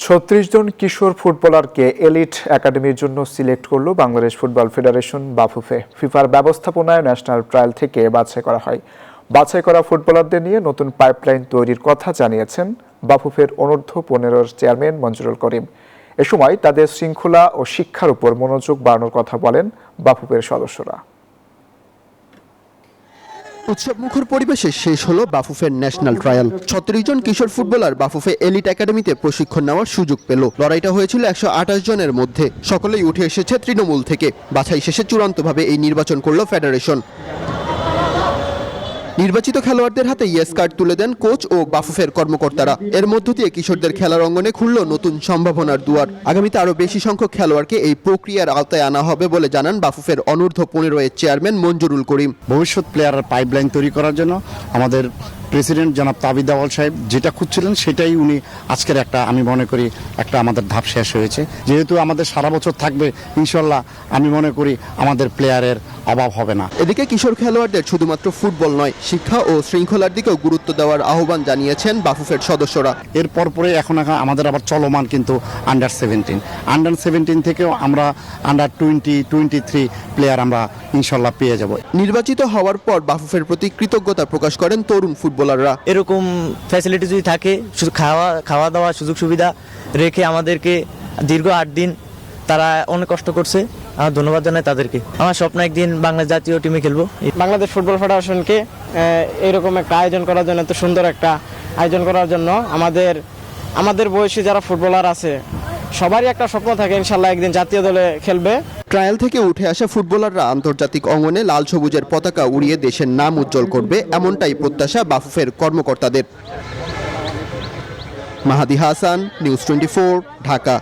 ৩৬ জন কিশোর ফুটবলারকে এলিট একাডেমির জন্য সিলেক্ট করল বাংলাদেশ ফুটবল ফেডারেশন বাফুফে। ফিফার ব্যবস্থাপনায় ন্যাশনাল ট্রায়াল থেকে বাছাই করা হয়। বাছাই করা ফুটবলারদের নিয়ে নতুন পাইপলাইন তৈরির কথা জানিয়েছেন বাফুফের অনূর্ধ্ব-15 চেয়ারম্যান মঞ্জুরুল করিম। এ সময় তাদের শৃঙ্খলা ও শিক্ষার উপর মনোযোগ বাড়ানোর কথা বলেন বাফুফের সদস্যরা। উৎসবমুখর পরিবেশে শেষ হলো বাফুফের ন্যাশনাল ট্রায়াল। ৩৬ জন কিশোর ফুটবলার বাফুফে এলিট একাডেমিতে প্রশিক্ষণ নেওয়ার সুযোগ পেল। লড়াইটা হয়েছিল ১২৮ জনের মধ্যে। সকলেই উঠে এসেছে তৃণমূল থেকে। বাছাই শেষে চূড়ান্তভাবে এই নির্বাচন করল ফেডারেশন। নির্বাচিত খেলোয়াড়দের হাতে ইয়েস কার্ড তুলে দেন কোচ ও বাফুফের কর্মকর্তারা। এর মধ্য দিয়ে কিশোরদের খেলার অঙ্গনে খুলল নতুন সম্ভাবনার দুয়ার। আগামীতে আরও বেশি সংখ্যক খেলোয়াড়কে এই প্রক্রিয়ার আওতায় আনা হবে বলে জানান বাফুফের অনূর্ধ্ব-15 এর চেয়ারম্যান মঞ্জুরুল করিম। ভবিষ্যৎ প্লেয়ারের পাইপলাইন তৈরি করার জন্য আমাদের প্রেসিডেন্ট জনাব তাবিদ আওয়াল সাহেব যেটা খুঁজছিলেন সেটাই উনি আজকের আমি মনে করি আমাদের ধাপ শেষ হয়েছে। যেহেতু আমাদের সারা বছর থাকবে ইনশাল্লাহ, আমি মনে করি আমাদের প্লেয়ারের অভাব হবে না। এদিকে কিশোর খেলোয়াড়দের শুধুমাত্র ফুটবল নয়, শিক্ষা ও শৃঙ্খলার দিকেও গুরুত্ব দেওয়ার আহ্বান জানিয়েছেন বাফুফের সদস্যরা। এরপর এখন আমাদের আবার চলমান কিন্তু আন্ডার 17 থেকেও আমরা আন্ডার 20, 23 প্লেয়ার আমরা ইনশাল্লাহ পেয়ে যাব। নির্বাচিত হওয়ার পর বাফুফের প্রতি কৃতজ্ঞতা প্রকাশ করেন তরুণ ফুটবলাররা। এরকম ফ্যাসিলিটি যদি থাকে, শুধু খাওয়া দাওয়া সুযোগ সুবিধা রেখে আমাদেরকে দীর্ঘ 8 দিন তারা অনেক কষ্ট করছে। আমার ধন্যবাদ জানাই তাদেরকে। আমার স্বপ্ন একদিন বাংলাদেশ জাতীয় টিমে খেলবো। বাংলাদেশ ফুটবল ফেডারেশনকে এরকম একটা আয়োজন করার জন্য, এত সুন্দর একটা আয়োজন করার জন্য আমাদের বয়সী যারা ফুটবলার আছে সবারই একটা স্বপ্ন থাকে ইনশাল্লাহ একদিন জাতীয় দলে খেলবে। ট্রায়াল থেকে উঠে আসা ফুটবলাররা আন্তর্জাতিক অঙ্গনে লাল সবুজের পতাকা উড়িয়ে দেশের নাম উজ্জ্বল করবে, এমনটাই প্রত্যাশা বাফুফের কর্মকর্তাদের। মাহাদি হাসান, নিউজ 24, ঢাকা।